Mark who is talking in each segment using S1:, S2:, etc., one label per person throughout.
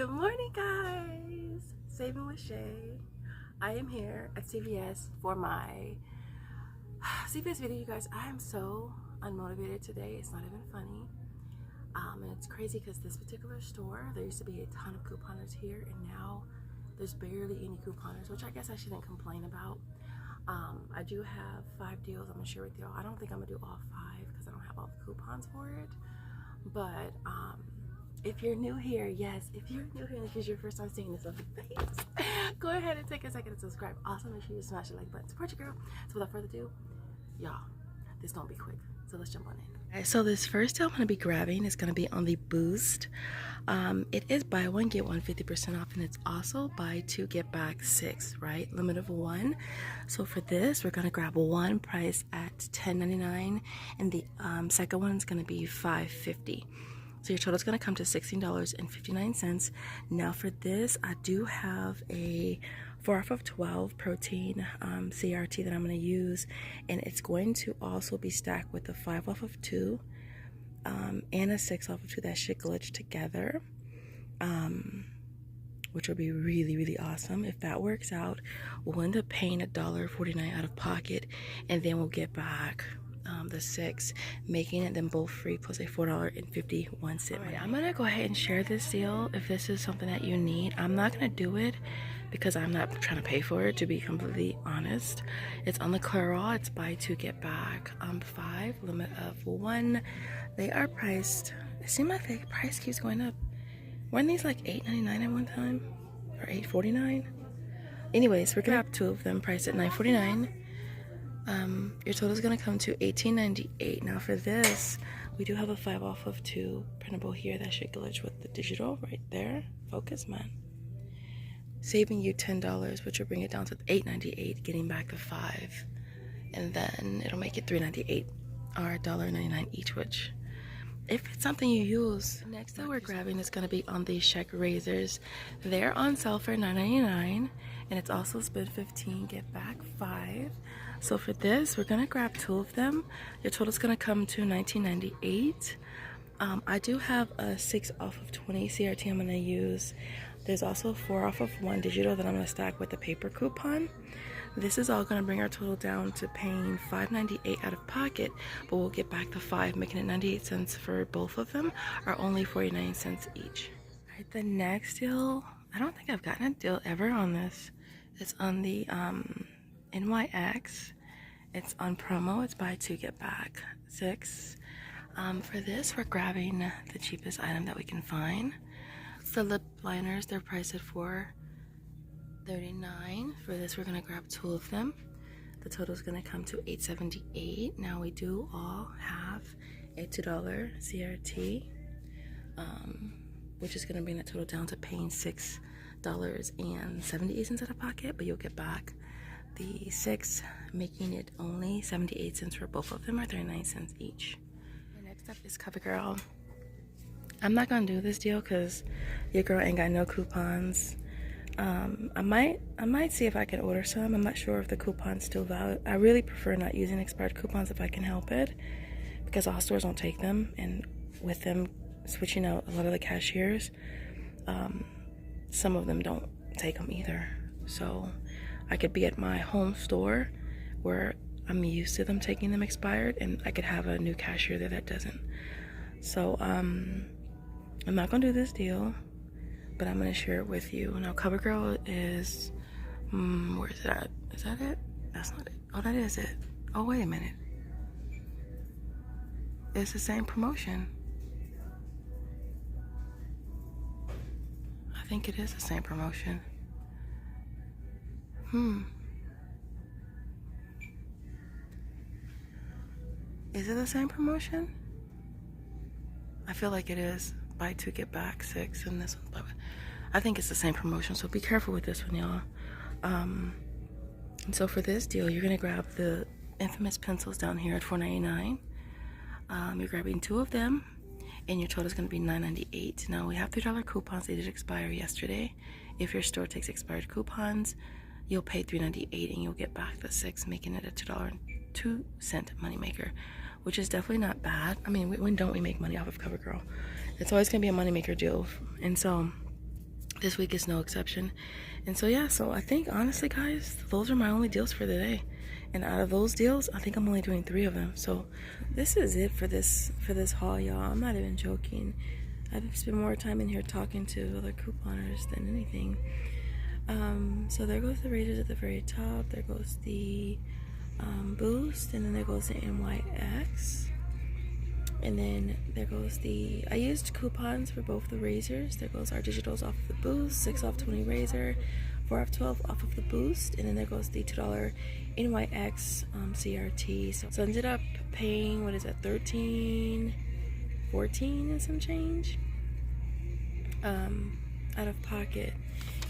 S1: Good morning, guys. Saving with Shay. I am here at CVS for my CVS video, you guys. I am so unmotivated today. It's not even funny. And it's crazy because this particular store, there used to be a ton of couponers here, and now there's barely any couponers, which I guess I shouldn't complain about. I do have 5 deals I'm gonna share with y'all. I don't think I'm gonna do all 5 because I don't have all the coupons for it. But if you're new here, yes, if you're new here and this is your first time seeing this on my face, go ahead and take a second to subscribe. Also, make sure you smash the like button. Support your girl. So without further ado, y'all, this gonna be quick. So let's jump on in. Okay, so this first deal I'm gonna be grabbing is gonna be on the Boost. It is buy one get one 50% off, and it's also buy 2 get back 6, right? Limit of 1. So for this, we're gonna grab one price at $10.99, and the second one is gonna be $5.50. So your total is going to come to $16.59. Now for this, I do have a 4 off of 12 protein CRT that I'm going to use, and it's going to also be stacked with a 5 off of 2 and a 6 off of 2 that should glitch together, which will be really, really awesome. If that works out, we'll end up paying $1.49 out of pocket, and then we'll get back the 6, making it them both free plus a $4.51. Right, I'm gonna go ahead and share this deal if this is something that you need. I'm not gonna do it because I'm not trying to pay for it, to be completely honest. It's on the Clairol. It's buy 2 get back 5, limit of 1. They are priced, it seems like the price keeps going up. Weren't these like $8.99 at one time, or $8.49? Anyways, we're gonna have 2 of them priced at $9.49. Your total is going to come to $18.98. Now for this, we do have a 5 off of 2 printable here that should glitch with the digital right there. Focus, man. Saving you $10, which will bring it down to $8.98, getting back to 5. And then it'll make it $3.98 or $1.99 each, which if it's something you use. Next that we're grabbing is going to be on the Schick razors. They're on sale for $9.99, and it's also spend 15 get back 5. So for this, we're gonna grab 2 of them. Your total is gonna come to $19.98. I do have a 6 off of 20 CRT I'm gonna use. There's also a 4 off of 1 digital that I'm gonna stack with the paper coupon. This is all gonna bring our total down to paying $5.98 out of pocket, but we'll get back the 5, making it 98 cents for both of them, or only 49 cents each. All right, the next deal, I don't think I've gotten a deal ever on this. It's on the NYX. It's on promo. It's buy 2 get back 6. For this, we're grabbing the cheapest item that we can find. It's the lip liners. They're priced at $4.39. For this, we're gonna grab 2 of them. The total is gonna come to $8.78. Now we do all have a $2 CRT, which is gonna bring that total down to paying $6.78 out of pocket, but you'll get back the 6, making it only 78 cents for both of them, or 39 cents each. And next up is Covergirl. I'm not gonna do this deal because your girl ain't got no coupons. I might see if I can order some. I'm not sure if the coupon's still valid. I really prefer not using expired coupons if I can help it, because all stores don't take them, and with them switching out a lot of the cashiers, some of them don't take them either. So I could be at my home store where I'm used to them taking them expired, and I could have a new cashier there that doesn't. So I'm not gonna do this deal, but I'm gonna share it with you. Now Covergirl is where is it at? Is that it? That's not it. Oh, that is it. Oh, wait a minute. It's the same promotion. I think it is the same promotion. Is it the same promotion? I feel like it is. Buy 2 get back 6, and this one. I think it's the same promotion, so be careful with this one, y'all. And so for this deal, you're gonna grab the infamous pencils down here at $4.99. You're grabbing 2 of them, and your total is gonna be $9.98. Now we have $3 coupons. They did expire yesterday. If your store takes expired coupons, you'll pay $3.98, and you'll get back the 6, making it a $2.02 moneymaker, which is definitely not bad. I mean, when don't we make money off of Covergirl? It's always gonna be a moneymaker deal. And so this week is no exception. And so yeah, so I think honestly guys, those are my only deals for the day. And out of those deals, I think I'm only doing 3 of them. So this is it for this haul, y'all. I'm not even joking. I've spent more time in here talking to other couponers than anything. So there goes the razors at the very top. There goes the Boost, and then there goes the NYX. And then there goes the, I used coupons for both the razors. There goes our digitals off of the Boost, 6 off 20 razor, 4 off 12 off of the Boost, and then there goes the $2 NYX CRT. So I ended up paying, what is that, 13, 14 and some change out of pocket.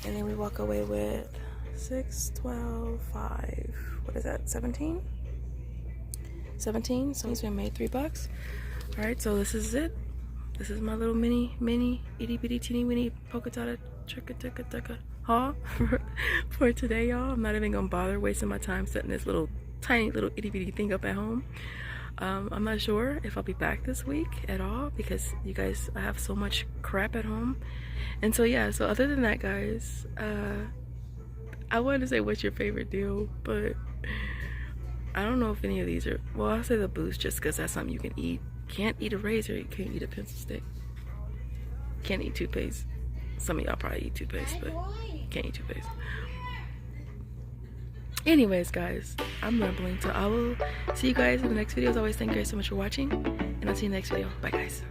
S1: And then we walk away with 6, 12, 5, what is that, 17? 17, so we made $3. Alright, so this is it. This is my little mini itty bitty teeny weeny polka dotted chicka haul for today, y'all. I'm not even gonna bother wasting my time setting this little tiny little itty bitty thing up at home. I'm not sure if I'll be back this week at all because you guys, I have so much crap at home. And so yeah, so other than that guys, I wanted to say what's your favorite deal, but I don't know if any of these are, well, I'll say the Boost just because that's something you can eat. Can't eat a razor, you can't eat a pencil stick. Can't eat toothpaste. Some of y'all probably eat toothpaste, but can't eat toothpaste. Anyways, guys, I'm rambling, so I will see you guys in the next video. As always, thank you guys so much for watching, and I'll see you in the next video. Bye, guys.